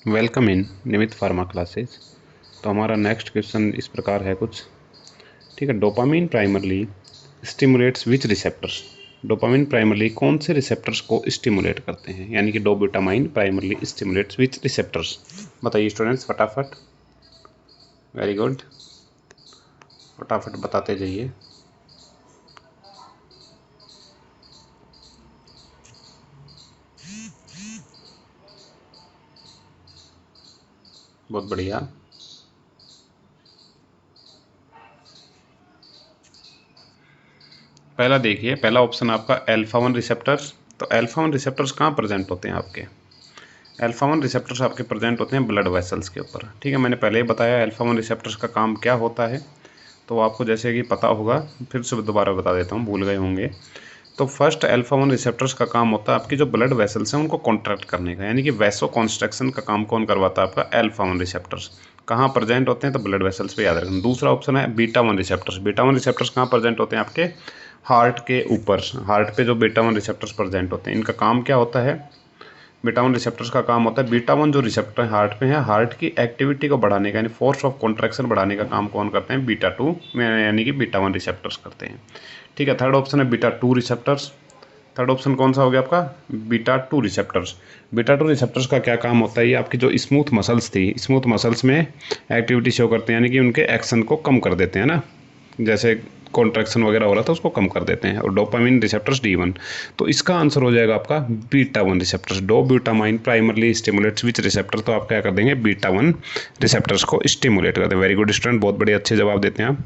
Welcome in Nimit pharma classes. तो हमारा next question इस प्रकार है कुछ। ठीक है, डोपामीन प्राइमरली स्टिमुलेट्स विच रिसेप्टर्स। डोपामीन प्राइमरली कौन से रिसेप्टर्स को स्टिमुलेट करते हैं, यानी कि डोब्यूटामाइन प्राइमरली स्टिमुलेट्स विच रिसेप्टर्स। बताइए स्टूडेंट्स फटाफट। वेरी गुड, फटाफट बताते जाइए। बहुत बढ़िया। पहला देखिए, पहला ऑप्शन आपका अल्फा 1 रिसेप्टर्स। तो अल्फा 1 रिसेप्टर्स कहाँ प्रेजेंट होते हैं आपके। अल्फा 1 रिसेप्टर्स आपके प्रेजेंट होते हैं ब्लड वेसल्स के ऊपर। ठीक है, मैंने पहले ही बताया अल्फा 1 रिसेप्टर्स का काम क्या होता है, तो आपको जैसे कि पता होगा, फिर से दोबारा बता देता हूँ, भूल गए होंगे। तो फर्स्ट अल्फा 1 रिसेप्टर्स का काम होता है आपकी जो ब्लड वेसल्स हैं उनको कॉन्ट्रैक्ट करने का, यानी कि वैसो कॉन्स्ट्रक्शन का काम कौन करवाता है आपका अल्फा 1 रिसेप्टर्स। कहाँ प्रेजेंट होते हैं, तो ब्लड वेसल्स पे याद रखना। दूसरा ऑप्शन है बीटा 1 रिसेप्टर्स। बीटा 1 रिसेप्टर्स कहाँ प्रेजेंट होते हैं आपके हार्ट के ऊपर। हार्ट पे जो बीटा 1 रिसेप्टर्स प्रेजेंट होते हैं, इनका काम क्या होता है। बीटा 1 रिसेप्टर्स का काम होता है, बीटा 1 जो रिसेप्टर हार्ट पे है, हार्ट की एक्टिविटी को बढ़ाने का, यानी फोर्स ऑफ कॉन्ट्रैक्शन बढ़ाने का काम कौन करते हैं, बीटा 2 यानी कि बीटा 1 रिसेप्टर्स करते हैं। ठीक है, थर्ड ऑप्शन है बीटा 2 रिसेप्टर्स। थर्ड ऑप्शन कौन सा हो गया आपका, बीटा 2 रिसेप्टर्स। बीटा 2 रिसेप्टर्स का क्या काम होता है, ये आपकी जो स्मूथ मसल्स थी, स्मूथ मसल्स में एक्टिविटी शो करते हैं, यानी कि उनके एक्शन को कम कर देते हैं ना, जैसे कॉन्ट्रैक्शन वगैरह हो रहा था उसको कम कर देते हैं। और डोपामिन रिसेप्टर्स D1। तो इसका आंसर हो जाएगा आपका beta 1 receptors. Dobutamine primarily stimulates which receptor, तो आप क्या कर देंगे, बीटा 1 रिसेप्टर्स को स्टिमुलेट कर दें। वेरी गुड स्टूडेंट, बहुत बड़े अच्छे जवाब देते हैं आप।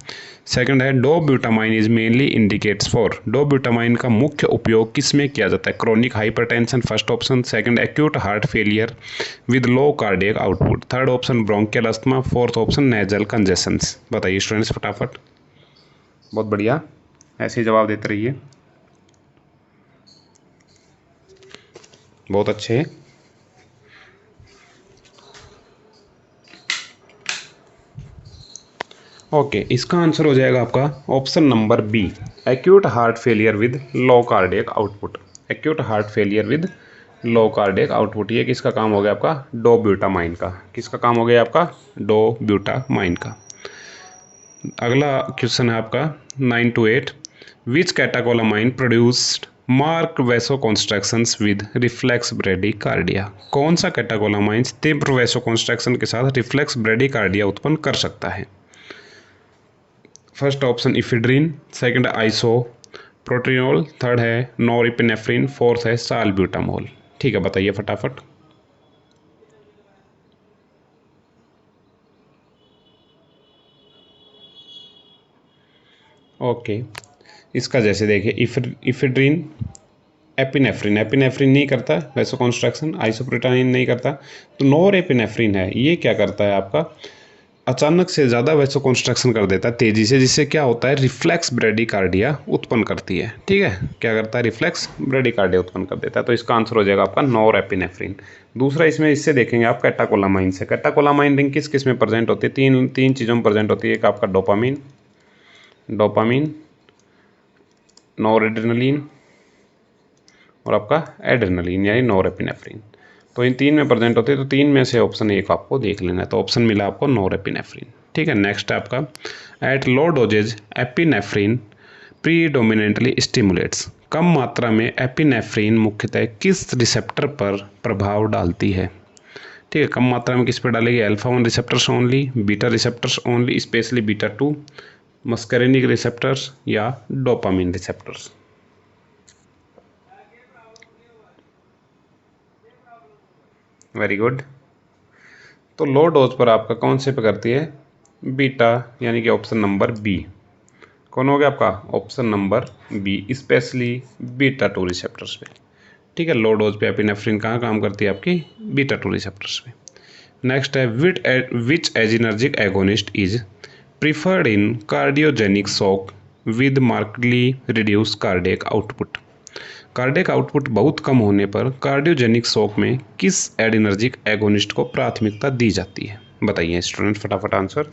सेकंड है dobutamine is mainly indicates for. Dobutamine का मुख्य उपयोग किस में किया जाता है, chronic hypertension first option, second acute heart failure with low cardiac output, third option bronchial asthma, fourth option nasal congestions. बताइए स्टूडेंट्स फटाफट। बहुत बढ़िया, ऐसे ही जवाब देते रहिए, बहुत अच्छे। ओके, इसका आंसर हो जाएगा आपका option number B, acute heart failure with low cardiac output. Acute heart failure with low cardiac output, ये किसका काम हो गया आपका, डो ब्यूटामाइन का। किसका काम हो गया आपका, डो ब्यूटामाइन का। अगला क्वेश्चन है आपका 9 to 8। Which catecholamine produced mark vaso constructions with reflex bradycardia. कौन सा कैटाकोलामाइन तीव्र वैसो कॉन्स्ट्रक्शन के साथ रिफ्लेक्स ब्रेडिकार्डिया उत्पन्न कर सकता है। First option ephedrine, second isoproterenol, third है नोरिपेनेफ्रिन, फोर्थ है साल्ब्यूटामोल। ठीक है, बताइए फटाफट। ओके, इसका जैसे देखिए इफिड्रीन एपिनेफ्रिन, एपिनेफ्रिन नहीं करता वैसो कॉन्स्ट्रक्शन, आइसोप्रोटाइन नहीं करता, तो नोर एपिनेफ्रिन है, ये क्या करता है आपका, अचानक से ज़्यादा वैसो कॉन्स्ट्रक्शन कर देता है तेज़ी से, जिससे क्या होता है, रिफ्लेक्स ब्रेडिकार्डिया उत्पन्न करती है। ठीक है, क्या करता है, रिफ्लेक्स ब्रेडिकार्डिया उत्पन्न कर देता है। तो इसका आंसर हो जाएगा आपका नोर एपिनेफ्रिन। दूसरा इसमें इससे देखेंगे आप कैटाकोलामाइन से। कैटाकोलामाइन रिंग किस किस में प्रेजेंट होती है, तीन तीन चीज़ों में प्रेजेंट होती है। एक आपका डोपामीन, डोपामीन, नोरेड्रेनलिन और आपका एड्रेनलिन यानी नोरेपिनेफ्रिन। तो इन तीन में प्रेजेंट होते हैं, तो तीन में से ऑप्शन एक आपको देख लेना है। तो ऑप्शन मिला आपको नोरेपिनेफ्रिन। ठीक है, नेक्स्ट है आपका at low doses epinephrine predominantly stimulates. कम मात्रा में एपिनेफ्रिन मुख्यतः किस रिसेप्टर पर प्रभाव डालती है। ठीक है, कम मात्रा में किस पर डालेगी, alpha 1 receptors only, beta receptors only, specially beta 2, muscarinic receptors या डोपामिन रिसेप्टर्स। Very good. तो लो डोज पर आपका कौन से पे करती है, बीटा, यानी कि ऑप्शन नंबर बी। कौन हो गया आपका, option number B, specially beta 2 receptors पे। ठीक है, लो डोज पे एपिनेफ्रिन कहाँ काम करती है आपकी, बीटा 2 रिसेप्टर्स पे। नेक्स्ट है which adrenergic agonist is preferred in cardiogenic shock with markedly reduce cardiac output. Cardiac output बहुत कम होने पर कार्डियोजेनिक शॉक में किस एडिनर्जिक एगोनिस्ट को प्राथमिकता दी जाती है। बताइए स्टूडेंट फटाफट आंसर।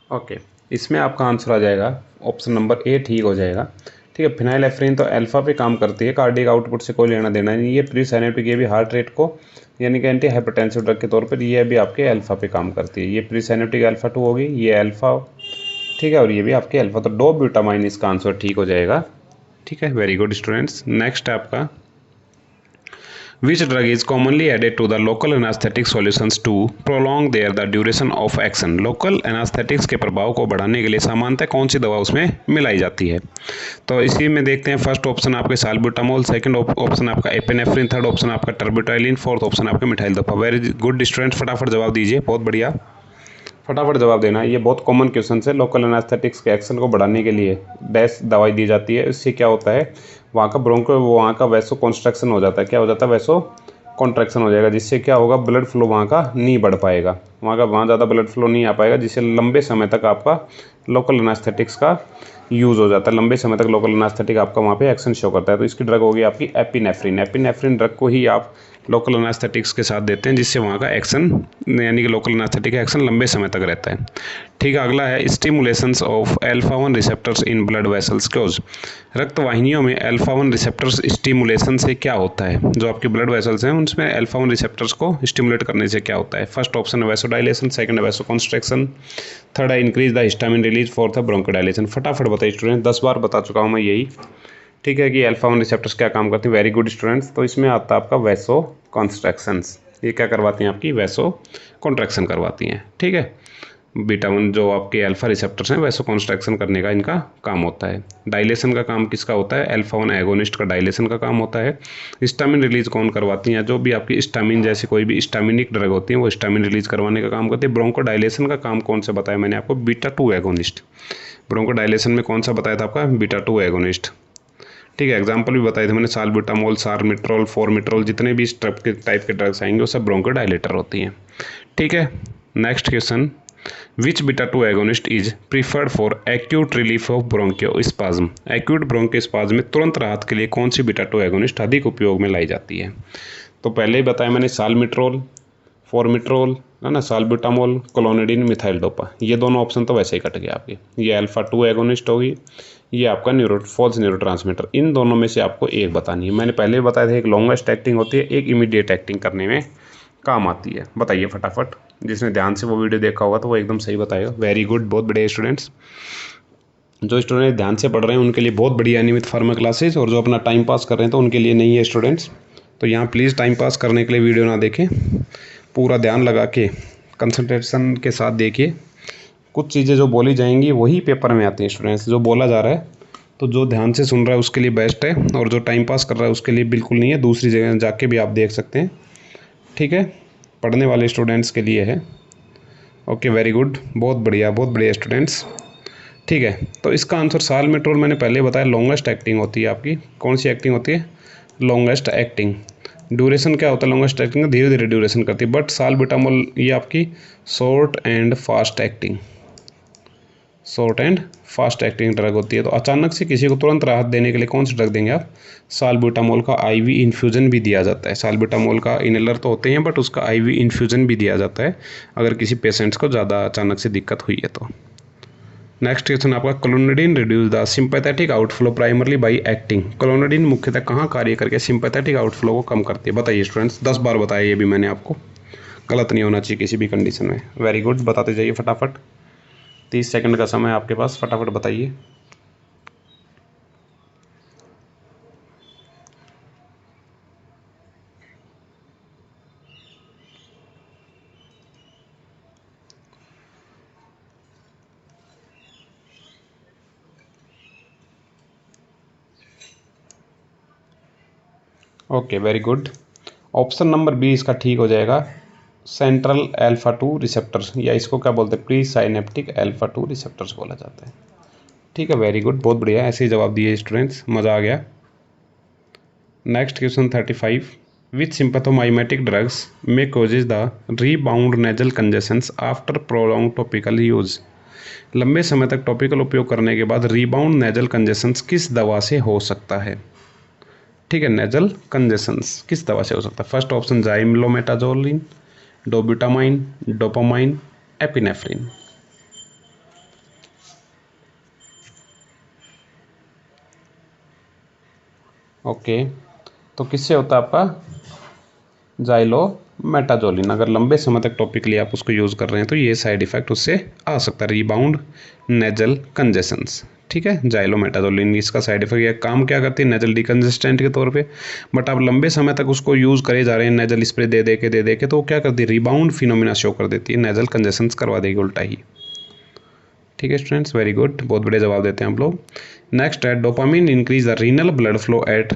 ओके, इसमें आपका आंसर आ जाएगा ऑप्शन नंबर ए ठीक हो जाएगा। ठीक है, फिनाइलेफ्रिन तो अल्फा पे काम करती है, कार्डियक आउटपुट से कोई लेना देना नहीं। ये प्री साइनेप्टिक, ये भी हार्ट रेट को यानी कि एंटी हाइपरटेंसिव ड्रग के तौर पर ये भी आपके अल्फा पे काम करती है। ये प्री साइनेप्टिक अल्फा 2 होगी, ये अल्फा, ठीक है, और ये भी आपके अल्फा, तो डोब्यूटामाइन इसका आंसर ठीक हो जाएगा। ठीक है, वेरी गुड स्टूडेंट्स। नेक्स्ट है आपका Which drug is commonly added to the local anesthetic solutions to prolong their the duration of action? Local anesthetics के प्रभाव को बढ़ाने के लिए सामान्यतः कौन सी दवा उसमें मिलाई जाती है? तो इसी में देखते हैं। फर्स्ट ऑप्शन आपके साल्ब्यूटामोल, सेकंड ऑप्शन आपका एपिनेफ्रिन, थर्ड ऑप्शन आपका टर्बिटाइलिन, फोर्थ ऑप्शन आपका मिथाइल दोपा। वेरी गुड स्टूडेंट, फटाफट जवाब दीजिए, बहुत बढ़िया, फटाफट जवाब देना। ये बहुत कॉमन क्वेश्चन है। लोकल एनेस्थेटिक्स के एक्शन को बढ़ाने के लिए डैश दवाई दी जाती है। इससे क्या होता है, वहाँ का ब्रोंको, वहाँ का वैसो कॉन्स्ट्रक्शन हो जाता है। क्या हो जाता है, वैसो कॉन्ट्रैक्शन हो जाएगा, जिससे क्या होगा, ब्लड फ्लो वहाँ का नहीं बढ़ पाएगा, वहाँ ज़्यादा ब्लड फ्लो नहीं आ पाएगा, जिससे लंबे समय तक आपका लोकल एनेस्थेटिक्स का यूज़ हो जाता है। लंबे समय तक लोकल एनेस्थेटिक आपका वहाँ पे एक्शन शो करता है। तो इसकी ड्रग होगी आपकी एपिनेफ्रिन। एपिनेफ्रिन ड्रग को ही आप लोकल एनेस्थेटिक्स के साथ देते हैं, जिससे वहाँ का एक्शन यानी कि लोकल एनेस्थेटिक का एक्शन लंबे समय तक रहता है। ठीक है, अगला है stimulations of alpha 1 receptors in blood vessels close. रक्त वाहिनियों में अल्फा 1 रिसेप्टर्स स्टिमुलेशन से क्या होता है? जो आपके ब्लड वेसल्स हैं उनमें अल्फा 1 रिसेप्टर्स को स्टिमुलेट करने से क्या होता है? फर्स्ट ऑप्शन है वैसोडाइलेशन, सेकंड है वैसोकॉन्स्ट्रिक्शन, थर्ड है increase the histamine release, fourth है ब्रोंकोडाइलेशन। फटाफट बताइए स्टूडेंट, 10 बार बता चुका हूँ मैं यही। ठीक है, कि अल्फा 1 रिसेप्टर्स क्या काम करती हैं। Very good students. तो इसमें आता है आपका वैसो कॉन्स्ट्रैक्शंस। ये क्या करवाती हैं, आपकी वैसो कॉन्ट्रैक्शन करवाती हैं। ठीक है, बीटा 1 जो आपके अल्फा रिसेप्टर्स हैं वैसो कॉन्स्ट्रैक्शन करने का इनका काम होता है। डाइलेशन का काम किसका होता है? अल्फा 1 एगोनिस्ट का डाइलेशन का काम होता है। हिस्टामिन रिलीज कौन करवाती हैं? जो भी आपकी हिस्टामिन जैसे कोई भी हिस्टामिनिक ड्रग होती है वो हिस्टामिन रिलीज करवाने का काम करती है। ब्रोंको डाइलेशन का काम कौन सा बताया मैंने आपको? Beta 2 agonist. ब्रोंको डाइलेशन में कौन सा बताया था आपका? Beta 2 agonist. ठीक है, एग्जाम्पल भी बताए थे मैंने, साल्ब्यूटामोल, सारमिट्रोल, फोरमिट्रोल, जितने भी इस टाइप के ड्रग्स आएंगे वो सब ब्रोंकोडाइलेटर होती हैं। ठीक है, next question, which beta 2 agonist is preferred for acute relief of bronchospasm? Acute bronchospasm में तुरंत राहत के लिए कौन सी बीटा 2 एगोनिस्ट अधिक उपयोग में लाई जाती है? तो पहले ही बताया मैंने, साल्मिट्रोल, फोरमिट्रोल है ना, साल्ब्यूटामोल, क्लोनिडीन, मिथाइल डोपा। ये दोनों ऑप्शन तो वैसे ही कट गए आपके। ये अल्फा 2 एगोनिस्ट होगी, ये आपका फॉल्स न्यूरोट्रांसमीटर। इन दोनों में से आपको एक बतानी है। मैंने पहले भी बताया था, एक लॉन्गेस्ट एक्टिंग होती है, एक इमीडिएट एक्टिंग करने में काम आती है। बताइए फटाफट, जिसने ध्यान से वो वीडियो देखा होगा तो वो एकदम सही बताएगा। वेरी गुड, बहुत बढ़िया स्टूडेंट्स। जो स्टूडेंट ध्यान से पढ़ रहे हैं उनके लिए बहुत बढ़िया नियमित फार्मा क्लासेस, और जो अपना टाइम पास कर रहे हैं तो उनके लिए नहीं है स्टूडेंट्स। तो यहाँ प्लीज़ टाइम पास करने के लिए वीडियो ना देखें, पूरा ध्यान लगा के कंसंट्रेशन के साथ देखिए। कुछ चीज़ें जो बोली जाएंगी वही पेपर में आती हैं स्टूडेंट्स, जो बोला जा रहा है तो जो ध्यान से सुन रहा है उसके लिए बेस्ट है, और जो टाइम पास कर रहा है उसके लिए बिल्कुल नहीं है। दूसरी जगह जाके भी आप देख सकते हैं। ठीक है, पढ़ने वाले स्टूडेंट्स के लिए है। ओके, वेरी गुड, बहुत बढ़िया स्टूडेंट्स। ठीक है, तो इसका आंसर साल्मिट्रोल मैंने पहले बताया लॉन्गेस्ट एक्टिंग होती है आपकी। कौन सी एक्टिंग होती है? Longest acting. ड्यूरेशन क्या होता है लॉन्गेस्ट एक्टिंग का? धीरे धीरे ड्यूरेशन करती है। बट साल्ब्यूटामोल ये आपकी short and fast acting drug होती है। तो अचानक से किसी को तुरंत राहत देने के लिए कौन सी ड्रग देंगे आप? साल्ब्यूटामोल का आईवी इन्फ्यूज़न भी दिया जाता है। साल्ब्यूटामोल का इनहेलर तो होते हैं, बट उसका आईवी इन्फ्यूज़न भी दिया जाता है अगर किसी पेशेंट्स को ज़्यादा अचानक से दिक्कत हुई है तो। नेक्स्ट क्वेश्चन आपका, clonidine reduce the sympathetic outflow primarily by acting. Clonidine मुख्यतः कहाँ कार्य करके सिंपैथेटिक आउटफ्लो को कम करती है? बताइए स्टूडेंट्स, 10 बार बताया ये भी मैंने आपको, गलत नहीं होना चाहिए किसी भी कंडीशन में। वेरी गुड, बताते जाइए फटाफट, 30 सेकंड का समय आपके पास, फटाफट बताइए। Okay, very good. Option number B इसका ठीक हो जाएगा, सेंट्रल अल्फा 2 रिसेप्टर्स, या इसको क्या बोलते हैं? प्री साइनेप्टिक अल्फा 2 रिसेप्टर्स बोला जाता है। ठीक है, वेरी गुड, बहुत बढ़िया, ऐसे ही जवाब दिए स्टूडेंट्स, मज़ा आ गया। नेक्स्ट क्वेश्चन 35, विच सिंपैथोमाइमेटिक ड्रग्स में causes the rebound nasal congestions after prolong topical use? लंबे समय तक टॉपिकल उपयोग करने के बाद रीबाउंड नेजल कंजेशंस किस दवा से हो सकता है? ठीक है, नेजल कंजेशंस किस दवा से हो सकता है? First option xylometazoline, dobutamine, dopamine, epinephrine. Okay, तो किससे होता है आपका जाइलोमेटाजोलिन। अगर लंबे समय तक टॉपिकली आप उसको यूज़ कर रहे हैं तो ये साइड इफेक्ट उससे आ सकता है, रीबाउंड नेजल कंजेशंस। ठीक है, जाइलोमेटाजोलिन इसका साइड इफेक्ट, ये काम क्या करती है नेजल डिकंजेस्टेंट के तौर पे, बट आप लंबे समय तक उसको यूज़ करे जा रहे हैं नेजल स्प्रे दे दे के तो वो क्या करती है, रीबाउंड फिनोमिना शो कर देती है, नेजल कंजेशंस करवा देगी उल्टा ही। ठीक है स्टूडेंट्स, वेरी गुड, बहुत बढ़िया जवाब देते हैं हम लोग। नेक्स्ट है dopamine increase the renal blood flow at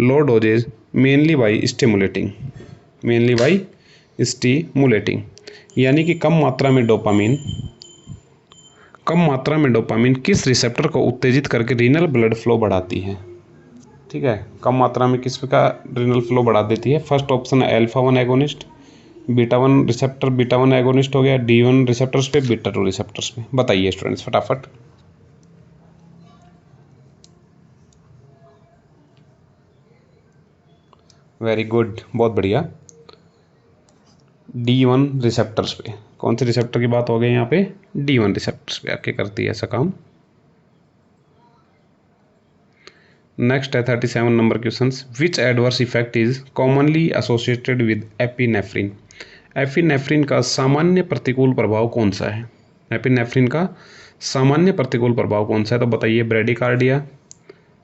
low doses mainly by stimulating, यानी कि कम मात्रा में डोपामिन किस रिसेप्टर को उत्तेजित करके रीनल ब्लड फ्लो बढ़ाती है। ठीक है, कम मात्रा में किस का रीनल फ्लो बढ़ा देती है। फर्स्ट ऑप्शन है अल्फा 1 एगोनिस्ट, बीटा 1 एगोनिस्ट हो गया, D1 रिसेप्टर्स पे, बीटा 2 रिसेप्टर्स पे। बताइए स्टूडेंट्स फटाफट। वेरी गुड, बहुत बढ़िया, D1 रिसेप्टर्स पे। कौन से रिसेप्टर की बात हो गई यहाँ पे, D1 रिसेप्टर्स पे आके करती है ऐसा काम। नेक्स्ट है 37 number question, which adverse effect is commonly associated with epinephrine. Epinephrine का सामान्य प्रतिकूल प्रभाव कौन सा है। एपिनेफ्रिन का सामान्य प्रतिकूल प्रभाव कौन सा है, तो बताइए। Bradycardia,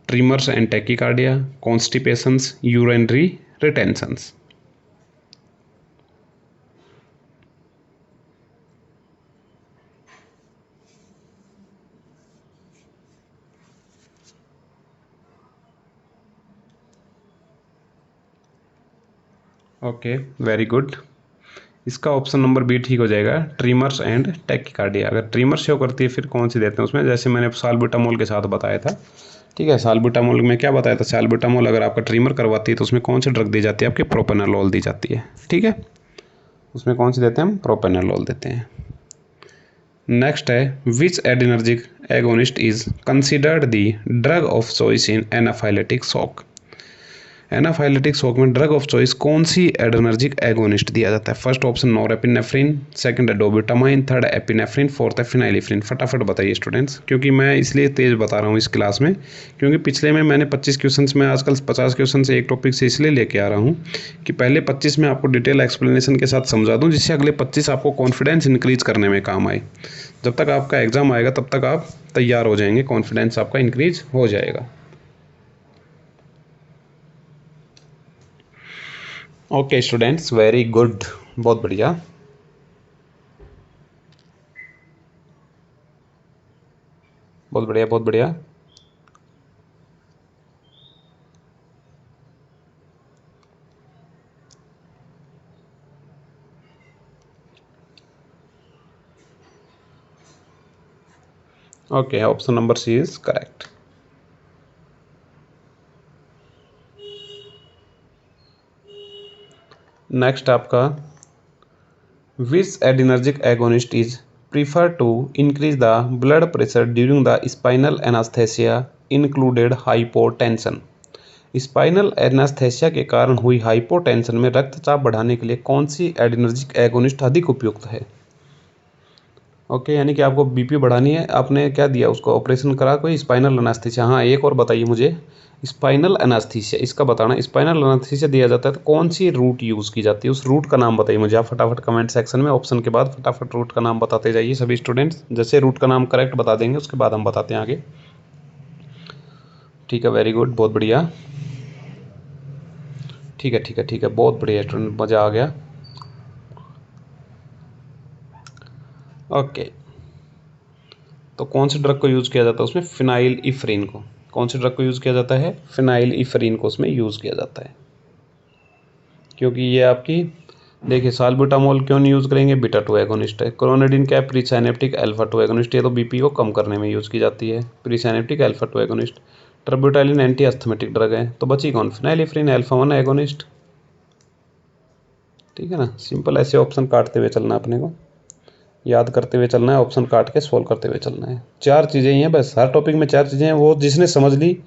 tremors and tachycardia, constipations, urinary retentions. Okay, very good, इसका ऑप्शन नंबर बी ठीक हो जाएगा, ट्रीमर्स एंड टैकीकार्डिया। अगर ट्रीमर शो करती है फिर कौन सी देते हैं उसमें, जैसे मैंने साल्बुटामोल के साथ बताया था। ठीक है, साल्बुटामोल में क्या बताया था, साल्बुटामोल अगर आपका ट्रीमर करवाती है तो उसमें कौन सी ड्रग दी जाती है, आपके प्रोपेनालोल दी जाती है। ठीक है, उसमें कौन सी देते हैं हम, प्रोपेनालोल देते हैं। नेक्स्ट है which adrenergic agonist is considered the drug of choice in anaphylactic shock. Anaphylactic shock में ड्रग ऑफ चॉइस कौन सी एडर्नर्जिक एगोनिस्ट दिया जाता है। फर्स्ट ऑप्शन नॉरएपिनेफ्रिन, सेकंड है डोब्यूटामाइन, थर्ड है एपिनेफ्रिन, फोर्थ है फिनाइलिफ्रिन। फटाफट बताइए स्टूडेंट्स, क्योंकि मैं इसलिए तेज बता रहा हूँ इस क्लास में, क्योंकि पिछले में मैंने 25 क्वेश्चन में आजकल 50 क्वेश्चन से एक टॉपिक से इसलिए लेके आ रहा हूँ कि पहले 25 में आपको डिटेल एक्सप्लेनेशन के साथ समझा दूँ, जिससे अगले 25 आपको कॉन्फिडेंस इंक्रीज करने में काम आए। जब तक आपका एग्जाम आएगा तब तक आप तैयार हो जाएंगे, कॉन्फिडेंस आपका इंक्रीज हो जाएगा। ओके स्टूडेंट्स, वेरी गुड, बहुत बढ़िया। बहुत बढ़िया, बहुत बढ़िया। Okay, option number C is correct. Next आपका which adrenergic agonist is prefer to increase the blood pressure during the spinal anaesthesia included hypotension. Spinal anaesthesia के कारण हुई हाइपोटेंशन में रक्तचाप बढ़ाने के लिए कौन सी एडिनर्जिक एगोनिस्ट अधिक उपयुक्त है। ओके, यानी कि आपको बीपी बढ़ानी है, आपने क्या दिया उसको, ऑपरेशन करा कोई, स्पाइनल एनास्थीसिया। हाँ, एक और बताइए मुझे, स्पाइनल एनास्थीसिया इसका बताना। स्पाइनल एनास्थीसिया दिया जाता है तो कौन सी रूट यूज़ की जाती है, उस रूट का नाम बताइए मुझे आप फटाफट कमेंट सेक्शन में, ऑप्शन के बाद फटाफट रूट का नाम बताते जाइए सभी स्टूडेंट्स। जैसे रूट का नाम करेक्ट बता देंगे उसके बाद हम बताते हैं आगे। ठीक है, वेरी गुड, बहुत बढ़िया। ठीक है, ठीक है, ठीक है, बहुत बढ़िया स्टूडेंट, मज़ा आ गया। ओके, तो कौन से ड्रग को यूज़ किया जाता है उसमें, फिनाइल इफ्रीन को। कौन से ड्रग को यूज़ किया जाता है, फिनाइल इफ्रीन को उसमें यूज़ किया जाता है, क्योंकि ये आपकी देखिए साल्बुटामोल क्यों नहीं यूज़ करेंगे, बीटा 2 एगोनिस्ट है। क्लोनेडिन क्या है, प्रीसाइनेप्टिक अल्फा 2 एगोनिस्ट, ये तो बीपी को कम करने में यूज़ की जाती है, presynaptic alpha 2 agonist. Terbutaline anti asthmatic drug है, तो बची कौन, फिनाइलिफ्रीन अल्फा 1 एगोनिस्ट। ठीक है ना, सिंपल ऐसे ऑप्शन काटते हुए चलना, अपने को याद करते हुए चलना है, ऑप्शन काट के सॉल्व करते हुए चलना है। 4 चीज़ें ही हैं बस, हर टॉपिक में 4 चीज़ें हैं, वो जिसने समझ ली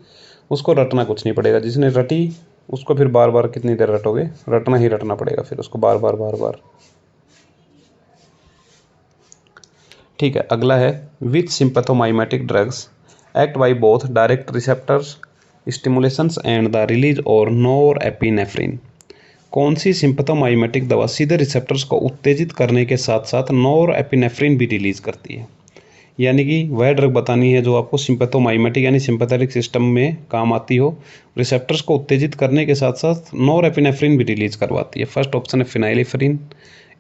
उसको रटना कुछ नहीं पड़ेगा, जिसने रटी उसको फिर बार बार कितनी देर रटोगे, रटना ही रटना पड़ेगा फिर उसको बार बार बार बार। ठीक है, अगला है which sympathomimetic drugs act by both direct receptors stimulations and the release और नोरएपिनेफ्रिन। कौन सी सिम्पथोमाइमेटिक दवा सीधे रिसेप्टर्स को उत्तेजित करने के साथ साथ नोरएपिनेफ्रिन भी रिलीज करती है? यानी कि वह ड्रग बतानी है जो आपको सिम्पैथोमाइमेटिक यानी सिंपैथेटिक सिस्टम में काम आती हो, रिसेप्टर्स को उत्तेजित करने के साथ साथ नोरएपिनेफ्रिन भी रिलीज करवाती है। फर्स्ट ऑप्शन है फिनाइलिफ्रिन,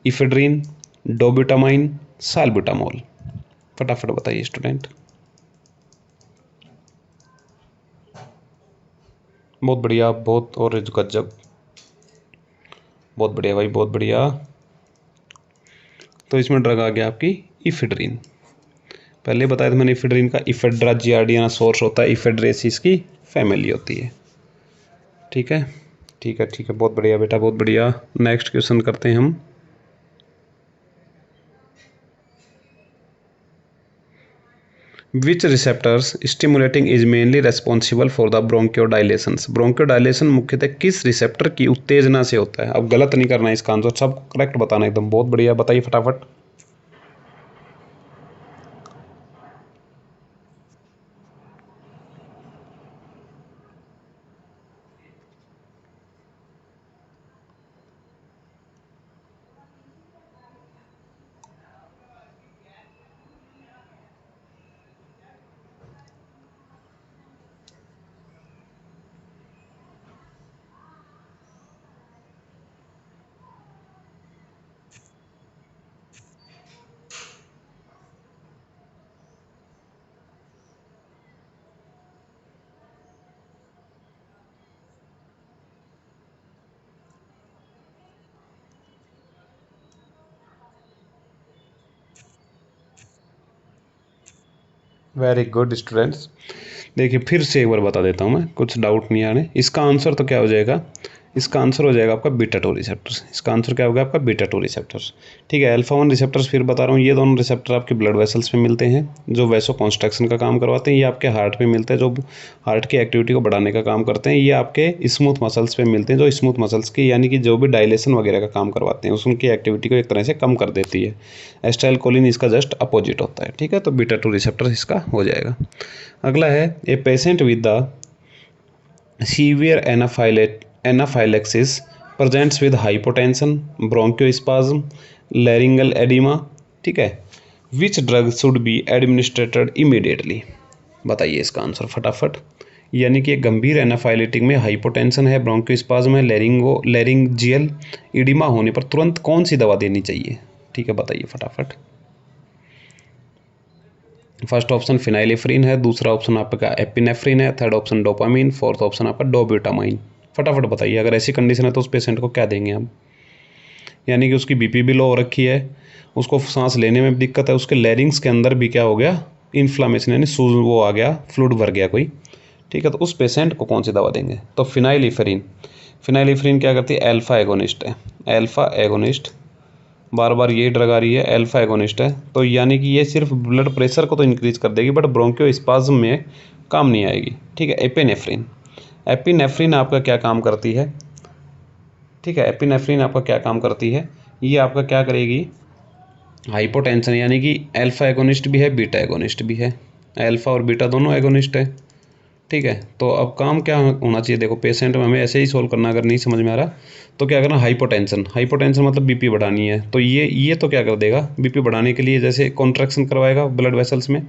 इफेड्रिन, डोब्यूटामाइन, साल्ब्यूटामोल। फटाफट बताइए स्टूडेंट। बहुत बढ़िया, बहुत और गजब, बहुत बढ़िया भाई, बहुत बढ़िया। तो इसमें ड्रग आ गया आपकी इफेड्रिन। पहले बताया था मैंने इफेड्रिन का, इफेड्रा जियार्डियाना सोर्स होता है, इफेड्रेसिस की फैमिली होती है। ठीक है, ठीक है, ठीक है, बहुत बढ़िया बेटा, बहुत बढ़िया। नेक्स्ट क्वेश्चन करते हैं हम। Which receptors stimulating is mainly responsible for the bronchodilation. Bronchodilation मुख्यतः किस रिसेप्टर की उत्तेजना से होता है? अब गलत नहीं करना है इसका आंसर, सब करेक्ट बताना एकदम। बहुत बढ़िया, बताइए फटाफट। Very good students. देखिए फिर से एक बार बता देता हूँ मैं, कुछ डाउट नहीं आने। इसका आंसर तो क्या हो जाएगा? इसका आंसर हो जाएगा आपका बीटा 2 रिसेप्टर्स। इसका आंसर क्या होगा आपका? Beta 2 receptors. ठीक है, अल्फा 1 रिसेप्टर्स फिर बता रहा हूँ, ये दोनों रिसेप्टर आपके ब्लड वेसल्स में मिलते हैं जो वैसो कॉन्स्ट्रक्शन का काम करवाते हैं। ये आपके हार्ट में मिलते हैं जो हार्ट की एक्टिविटी को बढ़ाने का काम करते हैं। ये आपके स्मूथ मसल्स पे मिलते हैं जो स्मूथ मसल्स की यानी कि जो भी डायलेशन वगैरह का काम करवाते हैं उनकी एक्टिविटी को एक तरह से कम कर देती है। एस्टाइलकोलिन इसका जस्ट अपोजिट होता है। ठीक है, तो बीटा 2 रिसेप्टर इसका हो जाएगा। अगला है a patient with the severe anaphylaxis presents with hypotension, bronchospasm, laryngeal edema। ठीक है, which drug should be administrated immediately? बताइए इसका आंसर फटाफट। यानी कि एक गंभीर एनाफाइलेटिक में हाइपोटेंशन है, ब्रोंकोस्पाज्म है, लैरिंजियल इडिमा होने पर तुरंत कौन सी दवा देनी चाहिए? ठीक है, बताइए फटाफट। फर्स्ट ऑप्शन फिनाइलिफ्रिन है, दूसरा ऑप्शन आपका एपिनेफ्रिन है, third option dopamine, fourth option आपका डोब्यूटामाइन। फटाफट बताइए, अगर ऐसी कंडीशन है तो उस पेशेंट को क्या देंगे हम? यानी कि उसकी बीपी भी लो हो रखी है, उसको सांस लेने में भी दिक्कत है, उसके लैरिंग्स के अंदर भी क्या हो गया? इन्फ्लामेशन यानी सूज वो आ गया, फ्लूइड भर गया कोई। ठीक है, तो उस पेशेंट को कौन सी दवा देंगे? तो फिनाइलिफ्रिन। फिनाइलिफ्रिन क्या करती है? अल्फा एगोनिस्ट है, अल्फा एगोनिस्ट। बार बार ये ड्रग आ रही है, अल्फा एगोनिस्ट है, तो यानी कि ये सिर्फ ब्लड प्रेशर को तो इंक्रीज कर देगी बट ब्रोंकियोस्पाज्म में काम नहीं आएगी। ठीक है, एपिनेफ्रिन। एपिनेफ्रिन आपका क्या काम करती है? ठीक है, एपिनेफ्रिन आपका क्या काम करती है? ये आपका क्या करेगी? हाइपोटेंशन यानी कि अल्फा एगोनिस्ट भी है, बीटा एगोनिस्ट भी है, अल्फा और बीटा दोनों एगोनिस्ट है। ठीक है, तो अब काम क्या होना चाहिए? देखो पेशेंट में हमें ऐसे ही सोल्व करना, अगर नहीं समझ में आ रहा तो क्या करना? हाइपोटेंशन, हाइपोटेंशन मतलब बीपी बढ़ानी है, तो ये तो क्या कर देगा? बीपी बढ़ाने के लिए जैसे कॉन्ट्रैक्शन करवाएगा ब्लड वेसल्स में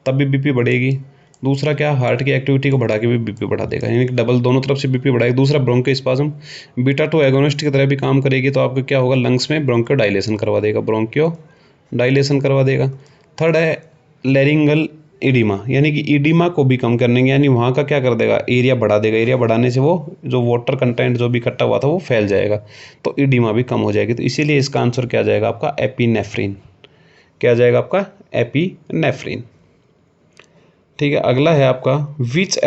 तब भी बीपी बढ़ेगी। दूसरा क्या? हार्ट की एक्टिविटी को बढ़ा के भी बीपी बढ़ा देगा, यानी कि डबल दोनों तरफ से बीपी बढ़ाएगी। दूसरा ब्रोंकोस्पाज्म, बीटा 2 एगोनिस्ट की तरह भी काम करेगी, तो आपका क्या होगा? लंग्स में ब्रोंकियो डायलेशन करवा देगा, ब्रोंकियो डायलेशन करवा देगा। थर्ड है लैरिंगल इडिमा, यानी कि इडिमा को भी कम करने, यानी वहाँ का क्या कर देगा? एरिया बढ़ा देगा। एरिया बढ़ाने से वो जो वाटर कंटेंट जो भी इकट्ठा हुआ था वो फैल जाएगा, तो इडिमा भी कम हो जाएगी। तो इसीलिए इसका आंसर क्या जाएगा आपका? एपिनेफ्रिन। क्या जाएगा आपका? एपिनेफ्रिन। ठीक है, अगला है आपका which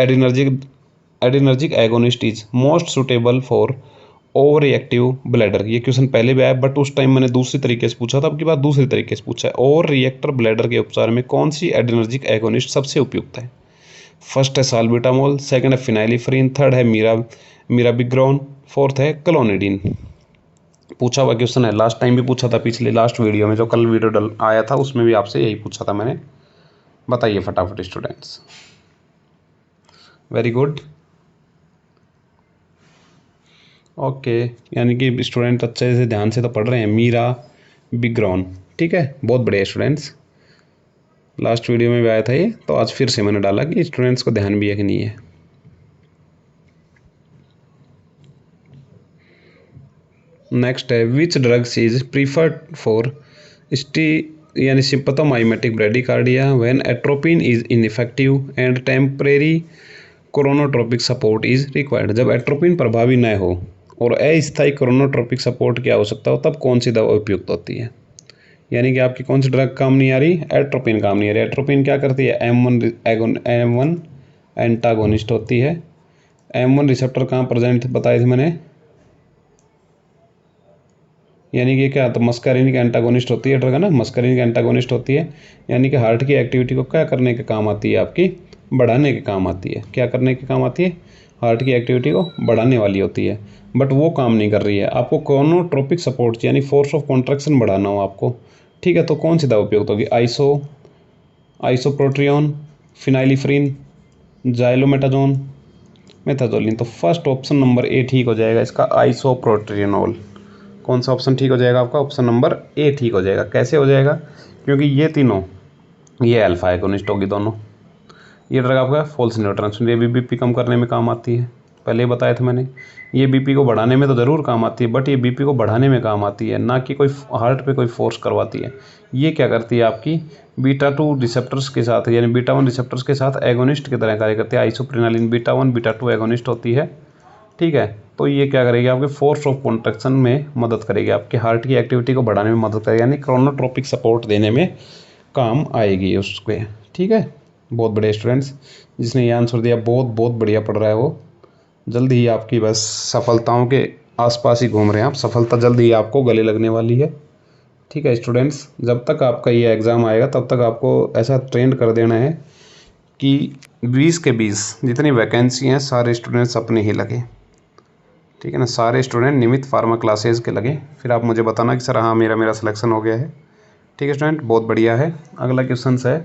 adrenergic agonist is most suitable for over reactive bladder. ये क्वेश्चन पहले भी आया बट उस टाइम मैंने दूसरी तरीके से पूछा था, अब की बात दूसरी तरीके से पूछा है। ओवर रिएक्टर ब्लैडर के उपचार में कौन सी एडिनर्जिक एगोनिस्ट सबसे उपयुक्त है? फर्स्ट है साल्ब्यूटामोल, सेकंड है फिनाइलिफ्रिन, थर्ड है मिराबिग्रोन, फोर्थ है क्लोनिडीन। पूछा हुआ क्वेश्चन है, लास्ट टाइम भी पूछा था, पिछले लास्ट वीडियो में जो कल वीडियो आया था उसमें भी आपसे यही पूछा था मैंने। बताइए फटाफट स्टूडेंट्स। Very good. ओके, यानी कि स्टूडेंट अच्छे से ध्यान से तो पढ़ रहे हैं। मीरा बिग्रॉन, ठीक है, बहुत बढ़िया स्टूडेंट्स। लास्ट वीडियो में भी आया था ये, तो आज फिर से मैंने डाला कि स्टूडेंट्स को ध्यान भी है कि नहीं है। नेक्स्ट है which drugs is preferred for स्टी यानी sympathomimetic bradycardia when atropine is ineffective and temporary chronotropic support is required. जब एट्रोपिन प्रभावी न हो और अस्थायी कोरोनोट्रोपिक सपोर्ट की आवश्यकता हो तब कौन सी दवा उपयुक्त होती है। यानी कि आपकी कौन सी ड्रग काम नहीं आ रही, एट्रोपिन काम नहीं आ रही। एट्रोपिन क्या करती है, M1 एंटागोनिस्ट होती है। M1 रिसेप्टर कहाँ प्रेजेंट बताए थे मैंने, यानी कि क्या, तो मस्कारिनिक एंटागोनिस्ट होती है ड्रग, है ना, मस्कारिनिक एंटागोनिस्ट होती है। यानी कि हार्ट की एक्टिविटी को क्या करने के काम आती है, आपकी बढ़ाने के काम आती है। क्या करने के काम आती है, हार्ट की एक्टिविटी को बढ़ाने वाली होती है, बट वो काम नहीं कर रही है। आपको कोनोट्रोपिक सपोर्ट यानी फोर्स ऑफ कॉन्ट्रैक्शन बढ़ाना हो आपको, ठीक है, तो कौन सी दवा उपयुक्त होगी, आइसोप्रोट्रियोन, फिनाइलिफ्रीन, जाइलोमेटाजोन, मेथाजोलिन। तो फर्स्ट ऑप्शन नंबर ए ठीक हो जाएगा इसका, आइसोप्रोट्रियोनोल। कौन सा ऑप्शन ठीक हो जाएगा आपका, ऑप्शन नंबर ए ठीक हो जाएगा। कैसे हो जाएगा, क्योंकि ये तीनों, ये अल्फा एगोनिस्ट होगी दोनों। ये ड्रग आपका फॉल्स न्यूरोट्रांसमीटर, ये भी बीपी कम करने में काम आती है, पहले ही बताया था मैंने। ये बीपी को बढ़ाने में तो ज़रूर काम आती है, बट ये बीपी को बढ़ाने में काम आती है, ना कि कोई हार्ट पे कोई फोर्स करवाती है। ये क्या करती है, आपकी बीटा 2 रिसेप्टर्स के साथ यानी बीटा 1 रिसेप्टर्स के साथ एगोनिस्ट की तरह कार्य करती है। आइसोप्रेनालिन बीटा 1 बीटा 2 एगोनिस्ट होती है, ठीक है। तो ये क्या करेगी, आपके फोर्स ऑफ कॉन्ट्रैक्शन में मदद करेगी, आपके हार्ट की एक्टिविटी को बढ़ाने में मदद करेगी, यानी क्रोनोट्रोपिक सपोर्ट देने में काम आएगी उसके, ठीक है। बहुत बढ़िया स्टूडेंट्स, जिसने ये आंसर दिया बहुत बहुत बढ़िया पढ़ रहा है वो। जल्दी ही आपकी बस सफलताओं के आसपास ही घूम रहे हैं आप, सफलता जल्दी ही आपको गले लगने वाली है, ठीक है स्टूडेंट्स। जब तक आपका ये एग्ज़ाम आएगा तब तक आपको ऐसा ट्रेंड कर देना है कि 20 के 20 जितनी वैकेंसी हैं सारे स्टूडेंट्स अपने ही लगे, ठीक है ना, सारे स्टूडेंट नियमित फार्मा क्लासेज के लगे। फिर आप मुझे बताना कि सर हाँ मेरा सिलेक्शन हो गया है, ठीक है स्टूडेंट, बहुत बढ़िया है। अगला क्वेश्चन है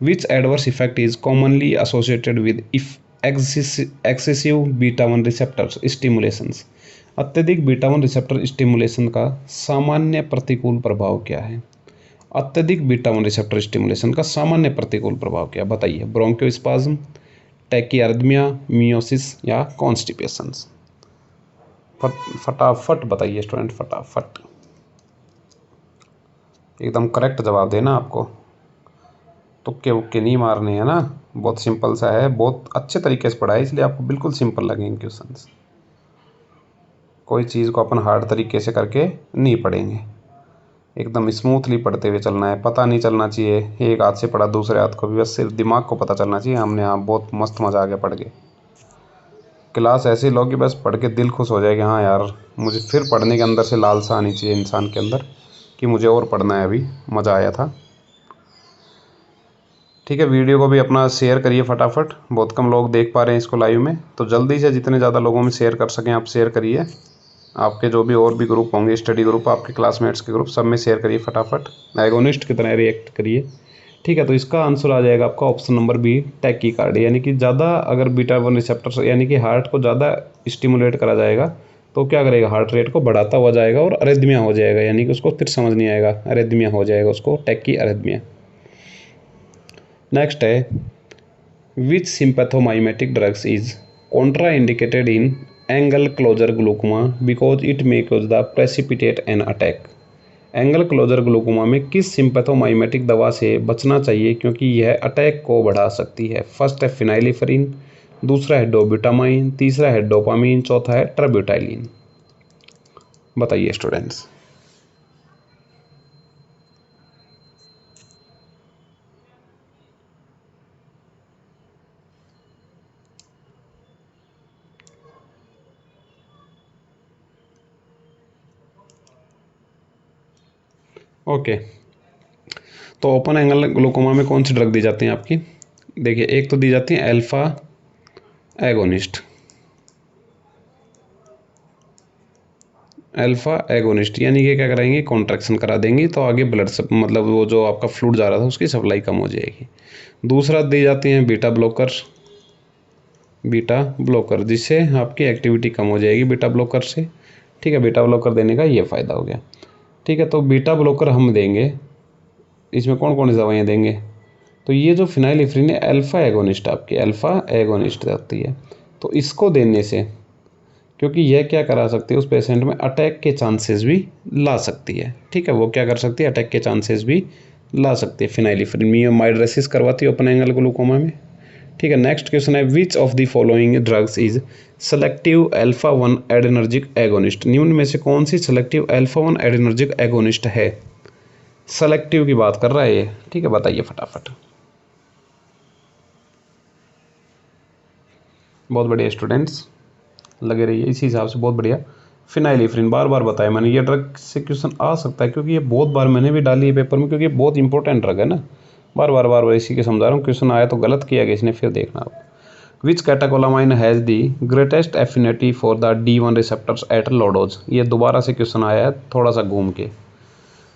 which adverse effect is commonly associated with if excessive beta 1 receptors stimulations. अत्यधिक बीटा 1 रिसेप्टर स्टिमुलेशन का सामान्य प्रतिकूल प्रभाव क्या है। अत्यधिक बीटा 1 रिसेप्टर स्टिमुलेशन का सामान्य प्रतिकूल प्रभाव क्या, बताइए। ब्रोंकियोस्पाज्म, टैकीआर्दमिया, मियोसिस या कॉन्स्टिपेशंस। फटाफट बताइए स्टूडेंट, फटाफट एकदम करेक्ट जवाब देना आपको, तुक्के उक्के नहीं मारने हैं ना। बहुत सिंपल सा है, बहुत अच्छे तरीके से पढ़ा है, इसलिए आपको बिल्कुल सिंपल लगेंगे क्वेश्चंस। कोई चीज़ को अपन हार्ड तरीके से करके नहीं पढ़ेंगे, एकदम स्मूथली पढ़ते हुए चलना है। पता नहीं चलना चाहिए एक हाथ से पढ़ा दूसरे हाथ को भी, बस सिर्फ दिमाग को पता चलना चाहिए हमने हाँ बहुत मस्त मज़ा आ गया पढ़ के। क्लास ऐसी लो कि बस पढ़ के दिल खुश हो जाए कि हाँ यार मुझे फिर पढ़ने के अंदर से लालसा आनी चाहिए इंसान के अंदर कि मुझे और पढ़ना है, अभी मज़ा आया था, ठीक है। वीडियो को भी अपना शेयर करिए फटाफट, बहुत कम लोग देख पा रहे हैं इसको लाइव में, तो जल्दी से जितने ज़्यादा लोगों में शेयर कर सकें आप शेयर करिए। आपके जो भी और भी ग्रुप होंगे, स्टडी ग्रुप, आपके क्लासमेट्स के ग्रुप, सब में शेयर करिए फटाफट, एगोनिस्ट की तरह रिएक्ट करिए, ठीक है। तो इसका आंसर आ जाएगा आपका ऑप्शन नंबर बी, टैकीकार्डिया। यानी कि ज़्यादा अगर बीटा 1 रिसेप्टर यानी कि हार्ट को ज़्यादा स्टिमुलेट करा जाएगा तो क्या करेगा, हार्ट रेट को बढ़ाता हुआ जाएगा और अरिथमिया हो जाएगा, यानी कि उसको फिर समझ नहीं आएगा, अरिथमिया हो जाएगा उसको, टैकी अरिथमिया। नेक्स्ट है which sympathomimetic drugs is contraindicated in angle closure glaucoma because it may cause the precipitate an attack. Angle closure glaucoma में किस सिम्पैथोमाइमेटिक दवा से बचना चाहिए क्योंकि यह अटैक को बढ़ा सकती है। फर्स्ट है फिनाइलिफ्रीन, दूसरा है डोब्यूटामाइन, तीसरा है डोपामीन, चौथा है ट्रब्यूटाइलिन। बताइए स्टूडेंट्स। ओके, तो ओपन एंगल ग्लूकोमा में कौन सी ड्रग दी जाती है आपकी, देखिए एक तो दी जाती है अल्फा एगोनिस्ट, अल्फा एगोनिस्ट यानी कि क्या कराएंगे, कॉन्ट्रैक्शन करा देंगी तो आगे ब्लड मतलब वो जो आपका फ्लूइड जा रहा था उसकी सप्लाई कम हो जाएगी। दूसरा दी जाती हैं बीटा ब्लॉकर, बीटा ब्लॉकर, जिससे आपकी एक्टिविटी कम हो जाएगी बीटा ब्लॉकर से। ठीक है, बीटा ब्लॉकर देने का ये फ़ायदा हो गया। ठीक है, तो बीटा ब्लॉकर हम देंगे, इसमें कौन कौन सी दवाइयाँ देंगे, तो ये जो फिनाइलिफ्रीन है अल्फ़ा एगोनिस्ट, आपकी अल्फ़ा एगोनिस्ट रहती है, तो इसको देने से, क्योंकि यह क्या करा सकती है उस पेशेंट में अटैक के चांसेस भी ला सकती है। ठीक है, वो क्या कर सकती है, अटैक के चांसेस भी ला सकती है फिनाइलिफ्रीन। मियोमाइड्रेसिस करवाती है ओपन एंगल ग्लूकोमा में। ठीक है, नेक्स्ट क्वेश्चन है, which of the following drugs is selective alpha 1 adrenergic agonist, निम्न में से कौन सी सेलेक्टिव अल्फा 1 एड्रेनर्जिक एगोनिस्ट है। सेलेक्टिव की बात कर रहा है ये। ठीक है, बताइए फटाफट। बहुत बढ़िया स्टूडेंट्स, लगे रहिए इसी हिसाब से, बहुत बढ़िया। फिनाइलिफ्रीन बार बार बताया मैंने, ये ड्रग से क्वेश्चन आ सकता है, क्योंकि ये बहुत बार मैंने भी डाली है पेपर में, क्योंकि ये बहुत इंपॉर्टेंट ड्रग है ना। बार बार इसी के समझा रहा हूँ, क्वेश्चन आया तो गलत किया गया इसने, फिर देखना आप। Which catecholamine has the greatest affinity for the D1 receptors at low dose, ये दोबारा से क्वेश्चन आया है थोड़ा सा घूम के।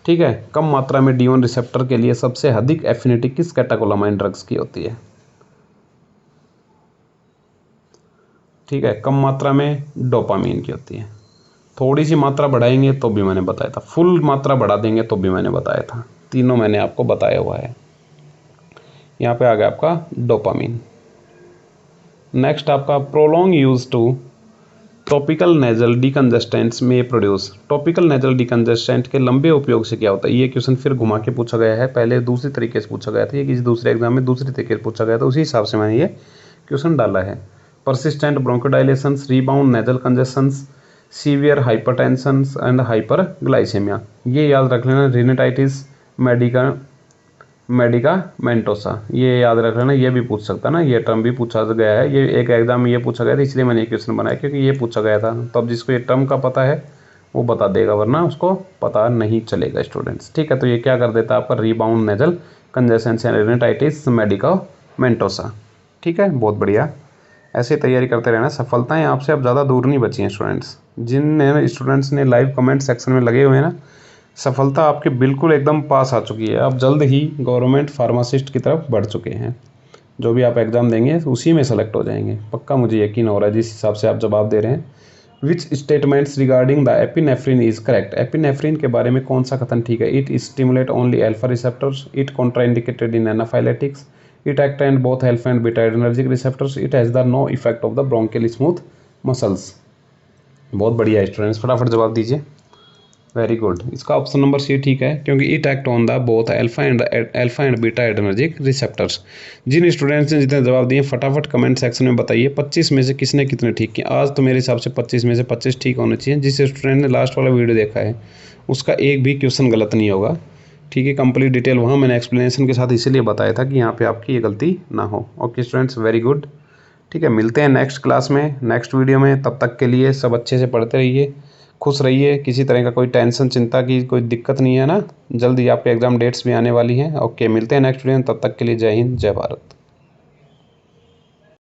ठीक है, कम मात्रा में D1 रिसेप्टर के लिए सबसे अधिक एफिनिटी किस कैटाकोलामाइन ड्रग्स की होती है। ठीक है, कम मात्रा में डोपामीन की होती है। थोड़ी सी मात्रा बढ़ाएंगे तो भी मैंने बताया था, फुल मात्रा बढ़ा देंगे तो भी मैंने बताया था, तीनों मैंने आपको बताया हुआ है। यहाँ पे आ गया आपका डोपामीन। नेक्स्ट आपका prolong use to topical nasal decongestants में प्रोड्यूस, टॉपिकल नेजल डिकंजेस्टेंट के लंबे उपयोग से क्या होता है। ये क्वेश्चन फिर घुमा के पूछा गया है, पहले दूसरी तरीके से पूछा गया था, ये किसी दूसरे एग्जाम में दूसरी तरीके से पूछा गया था, उसी हिसाब से मैंने ये क्वेश्चन डाला है। Persistent bronchodilations, rebound nasal congestions, severe hypertension and hyperglycaemia, ये याद रख लेना। रिनेटाइटिस मेडिकामेंटोसा, ये याद रख लेना, ये भी पूछ सकता ना, ये टर्म भी पूछा गया है, ये एक एग्जाम में ये पूछा गया था, इसलिए मैंने ये क्वेश्चन बनाया, क्योंकि ये पूछा गया था। तो अब जिसको ये टर्म का पता है वो बता देगा, वरना उसको पता नहीं चलेगा स्टूडेंट्स। ठीक है, तो ये क्या कर देता है आपका, रीबाउंड नेजल कंजेशन एंड रिनेटाइटिस मेडिकामेंटोसा। ठीक है, बहुत बढ़िया, ऐसे तैयारी करते रहना। सफलताएं आपसे अब ज़्यादा दूर नहीं बची हैं स्टूडेंट्स। जिन स्टूडेंट्स ने लाइव कमेंट सेक्शन में लगे हुए हैं ना, सफलता आपके बिल्कुल एकदम पास आ चुकी है। आप जल्द ही गवर्नमेंट फार्मासिस्ट की तरफ बढ़ चुके हैं। जो भी आप एग्ज़ाम देंगे उसी में सेलेक्ट हो जाएंगे, पक्का मुझे यकीन हो रहा है जिस हिसाब से आप जवाब दे रहे हैं। Which statements regarding the epinephrine is correct, epinephrine के बारे में कौन सा कथन ठीक है। It stimulate only alpha receptors, it contraindicated in anaphylactics, it act and both alpha and beta adrenergic receptors, it has the no effect of the bronchial smooth muscles। बहुत बढ़िया स्टूडेंट्स, फटाफट जवाब दीजिए। वेरी गुड, इसका option number C ठीक है, क्योंकि it act on the both alpha and beta adrenergic receptors. जिन स्टूडेंट्स ने जितने जवाब दिए फटाफट कमेंट सेक्शन में बताइए 25 में से किसने कितने ठीक किए। आज तो मेरे हिसाब से 25 में से 25 ठीक होने चाहिए। जिस स्टूडेंट ने लास्ट वाला वीडियो देखा है उसका एक भी क्वेश्चन गलत नहीं होगा। ठीक है, कंप्लीट डिटेल वहाँ मैंने एक्सप्लेनेशन के साथ इसीलिए बताया था कि यहाँ पे आपकी ये गलती ना हो। Okay students, very good. ठीक है, मिलते हैं नेक्स्ट क्लास में, नेक्स्ट वीडियो में। तब तक के लिए सब अच्छे से पढ़ते रहिए, खुश रहिए, किसी तरह का कोई टेंशन चिंता की कोई दिक्कत नहीं है ना। जल्दी आपके एग्ज़ाम डेट्स भी आने वाली हैं। ओके, मिलते हैं नेक्स्ट वीडियो में, तब तक के लिए जय हिंद जय भारत।